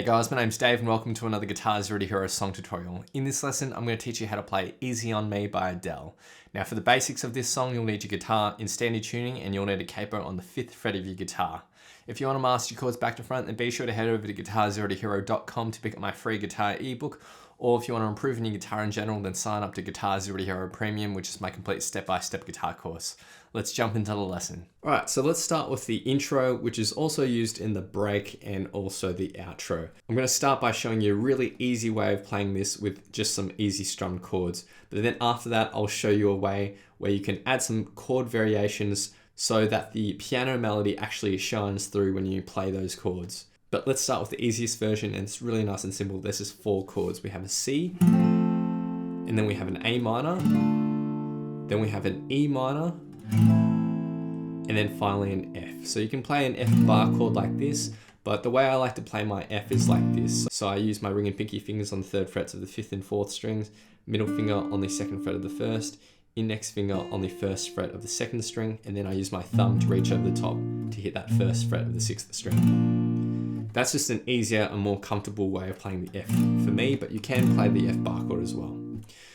guys, my name's Dave and welcome to another Guitar Zero to Hero song tutorial. In this lesson, I'm going to teach you how to play Easy on Me by Adele. Now for the basics of this song, you'll need your guitar in standard tuning and you'll need a capo on the 5th fret of your guitar. If you want to master your chords back to front, then be sure to head over to guitarzerotohero.com to pick up my free guitar ebook. Or if you want to improve in your guitar in general, then sign up to GZ2H Premium, which is my complete step-by-step guitar course. Let's jump into the lesson. All right, so let's start with the intro, which is also used in the break and also the outro. I'm going to start by showing you a really easy way of playing this with just some easy strummed chords. But then after that, I'll show you a way where you can add some chord variations so that the piano melody actually shines through when you play those chords. But let's start with the easiest version, and it's really nice and simple. There's just 4 chords. We have a C, and then we have an A minor, then we have an E minor, and then finally an F. So you can play an F bar chord like this, but the way I like to play my F is like this. So I use my ring and pinky fingers on the 3rd frets of the 5th and 4th strings, middle finger on the 2nd fret of the 1st, index finger on the 1st fret of the 2nd string, and then I use my thumb to reach over the top to hit that 1st fret of the 6th string. That's just an easier and more comfortable way of playing the F for me, but you can play the F bar chord as well.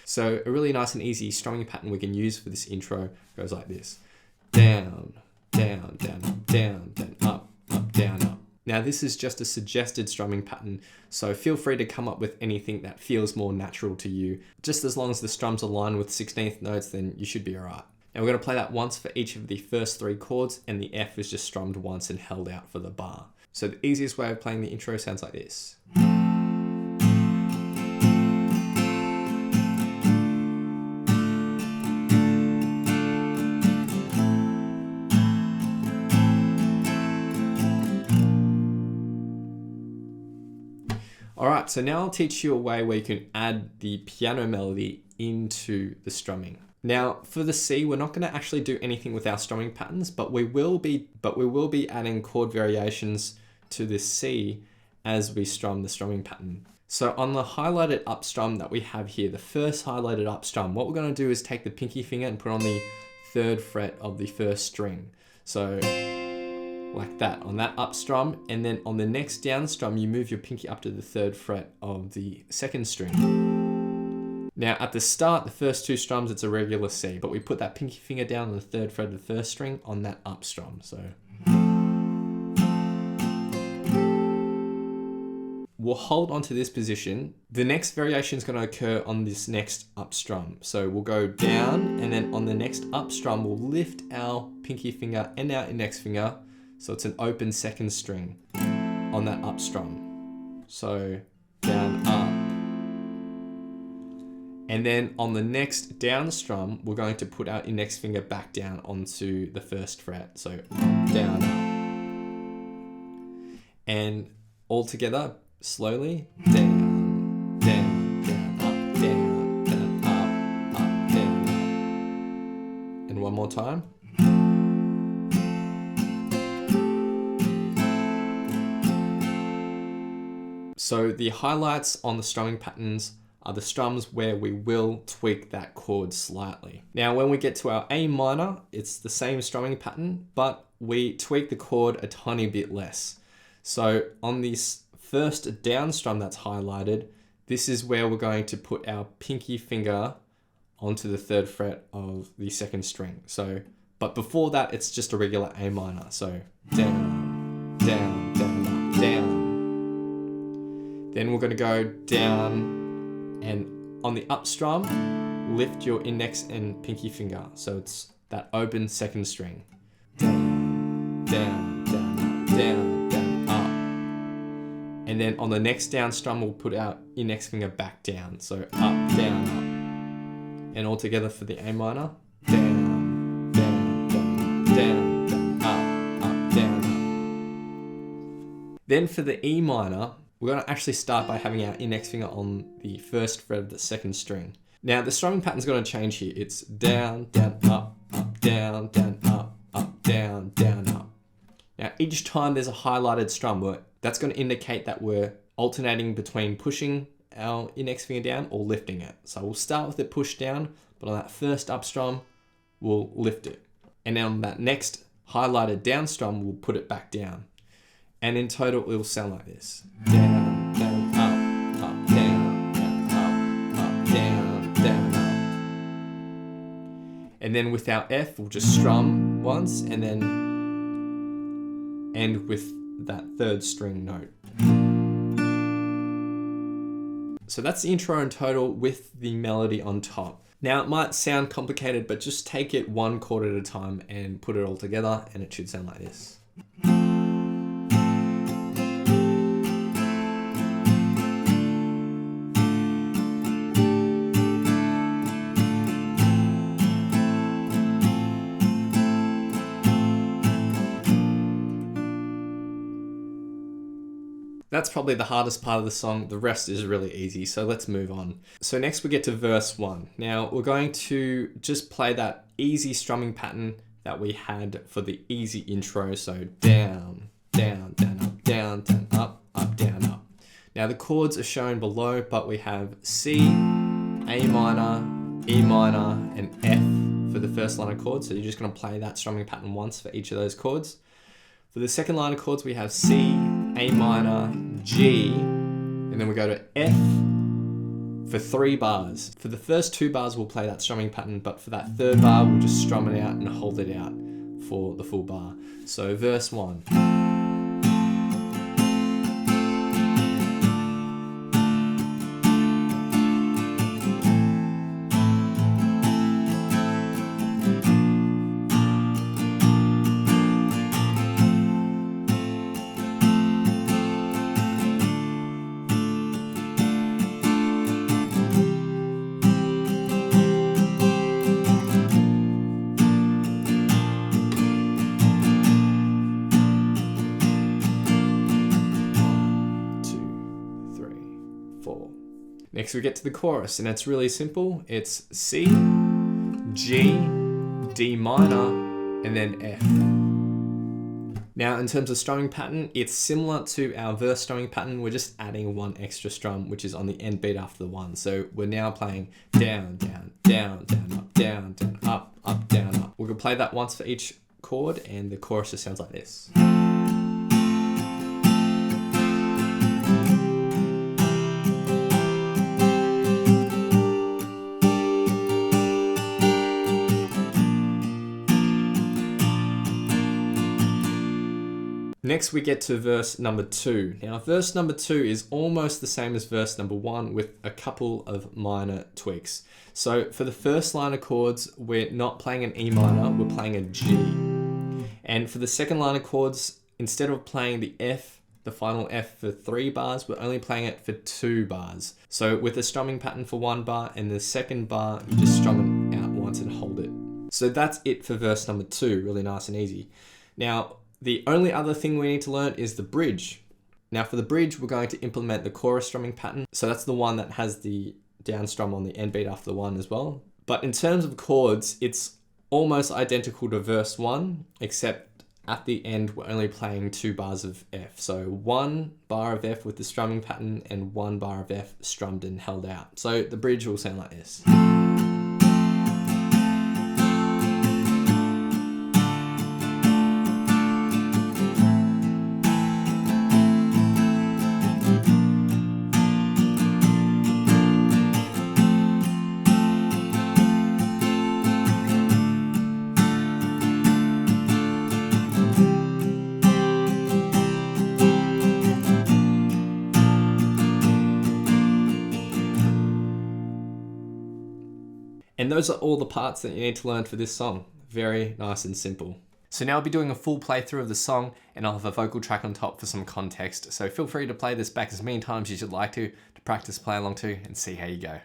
So a really nice and easy strumming pattern we can use for this intro goes like this. Down, down, down, up, down, down, up, up, down, up. Now this is just a suggested strumming pattern, so feel free to come up with anything that feels more natural to you. Just as long as the strums align with 16th notes, then you should be alright. Now we're going to play that once for each of the first 3 chords, and the F is just strummed once and held out for the bar. So the easiest way of playing the intro sounds like this. Alright, so now I'll teach you a way where you can add the piano melody into the strumming. Now for the C, we're not going to actually do anything with our strumming patterns, but we will be adding chord variations to this C as we strum the strumming pattern. So on the highlighted up strum that we have here, the first highlighted up strum, what we're going to do is take the pinky finger and put on the 3rd fret of the 1st string. So like that on that up strum, and then on the next down strum, you move your pinky up to the 3rd fret of the 2nd string. Now at the start, the first 2 strums, it's a regular C, but we put that pinky finger down on the 3rd fret of the 1st string on that up strum. So we'll hold on to this position. The next variation is going to occur on this next up strum. So we'll go down, and then on the next up strum, we'll lift our pinky finger and our index finger. So it's an open 2nd string on that up strum. So down, up. And then on the next down strum, we're going to put our index finger back down onto the 1st fret. So down, up. And all together, slowly, down, down, down, up, down, down, up, down, up. And one more time. So the highlights on the strumming patterns are the strums where we will tweak that chord slightly. Now when we get to our A minor, it's the same strumming pattern, but we tweak the chord a tiny bit less. So on this first down strum that's highlighted, this is where we're going to put our pinky finger onto the 3rd fret of the 2nd string. So, but before that, it's just a regular A minor. So down, down, down, up, down. Then we're going to go down, and on the up strum, lift your index and pinky finger. So it's that open 2nd string. Down, down, down, up, down, down, up. And then on the next down strum, we'll put our index finger back down. So up, down, up. And all together for the A minor. Down, down, down, down, down, up, down, up. Then for the E minor, we're going to actually start by having our index finger on the 1st fret of the 2nd string. Now the strumming pattern's going to change here. It's down, down, up, down, down, up, down, down, up. Now each time there's a highlighted strum, that's going to indicate that we're alternating between pushing our index finger down or lifting it. So we'll start with it pushed down, but on that first up strum, we'll lift it. And then on that next highlighted down strum, we'll put it back down. And in total, it will sound like this. Down, down, down, up. And then with our F, we'll just strum once and then end with that third string note. So that's the intro in total with the melody on top. Now it might sound complicated, but just take it one chord at a time and put it all together and it should sound like this. That's probably the hardest part of the song. The rest is really easy, so let's move on. So next we get to verse 1. Now we're going to just play that easy strumming pattern that we had for the easy intro. So down, down, down, up, down, down, up, down, up. Now the chords are shown below, but we have C, A minor, E minor, and F for the first line of chords. So you're just gonna play that strumming pattern once for each of those chords. For the second line of chords, we have C, A minor, G, and then we go to F for 3 bars. For the first 2 bars, we'll play that strumming pattern, but for that third bar, we'll just strum it out and hold it out for the full bar. So verse 1. Next we get to the chorus, and it's really simple. It's C, G, D minor, and then F. Now in terms of strumming pattern, it's similar to our verse strumming pattern. We're just adding one extra strum, which is on the end beat after the 1. So we're now playing down, down, down, down, up, down, down, up, down, up. We're gonna play that once for each chord, and the chorus just sounds like this. Next we get to verse number 2. Now verse number 2 is almost the same as verse number 1 with a couple of minor tweaks. So for the first line of chords, we're not playing an E minor, we're playing a G. And for the second line of chords, instead of playing the F, the final F for 3 bars, we're only playing it for 2 bars. So with a strumming pattern for 1 bar and the second bar, you just strum it out once and hold it. So that's it for verse number 2, really nice and easy. Now, the only other thing we need to learn is the bridge. Now for the bridge, we're going to implement the chorus strumming pattern. So that's the one that has the down strum on the end beat after the 1 as well. But in terms of chords, it's almost identical to verse 1, except at the end, we're only playing 2 bars of F. So 1 bar of F with the strumming pattern and 1 bar of F strummed and held out. So the bridge will sound like this. And those are all the parts that you need to learn for this song. Very nice and simple. So now I'll be doing a full playthrough of the song, and I'll have a vocal track on top for some context. So feel free to play this back as many times as you'd like to practice play along to and see how you go.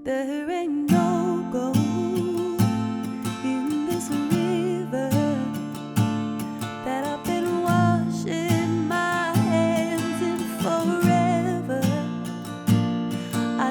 There ain't no gold in this river that I've been washing my hands in forever. I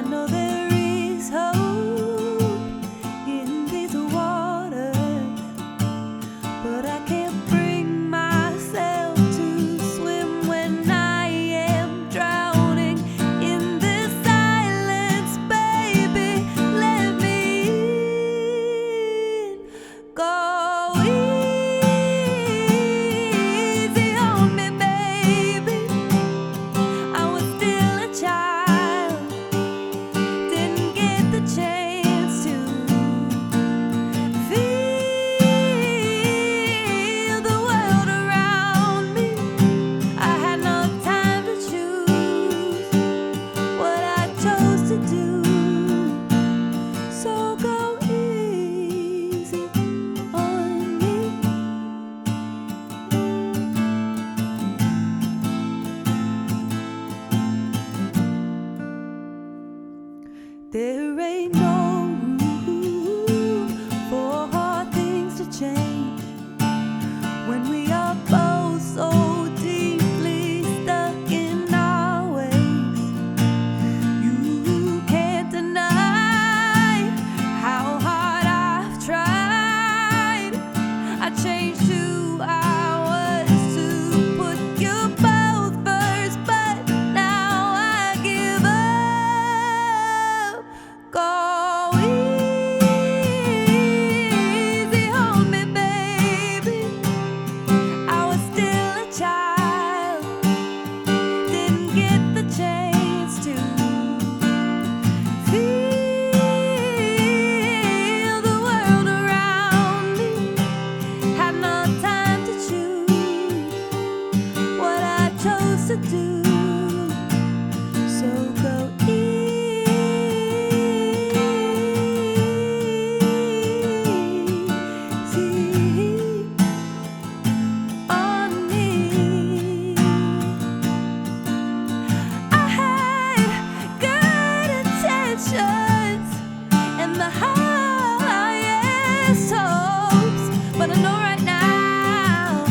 highest hopes, but I know right now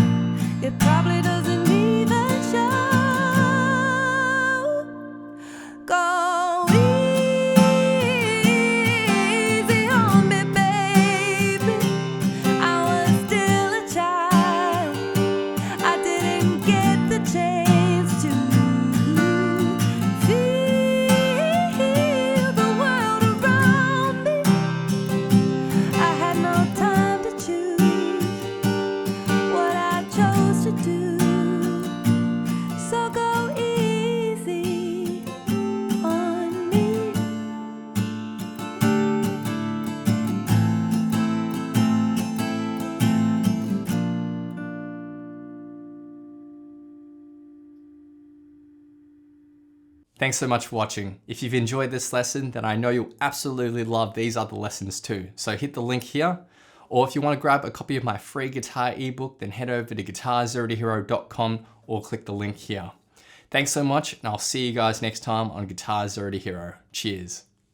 it probably doesn't even show. Go easy on me, baby. I was still a child. I didn't get the chance to feel the world around me. I had no time to choose what I chose to do. So go easy on me. Thanks so much for watching. If you've enjoyed this lesson, then I know you'll absolutely love these other lessons too. So hit the link here, or if you want to grab a copy of my free guitar ebook, then head over to guitarzerotohero.com or click the link here. Thanks so much, and I'll see you guys next time on Guitar Zero to Hero. Cheers.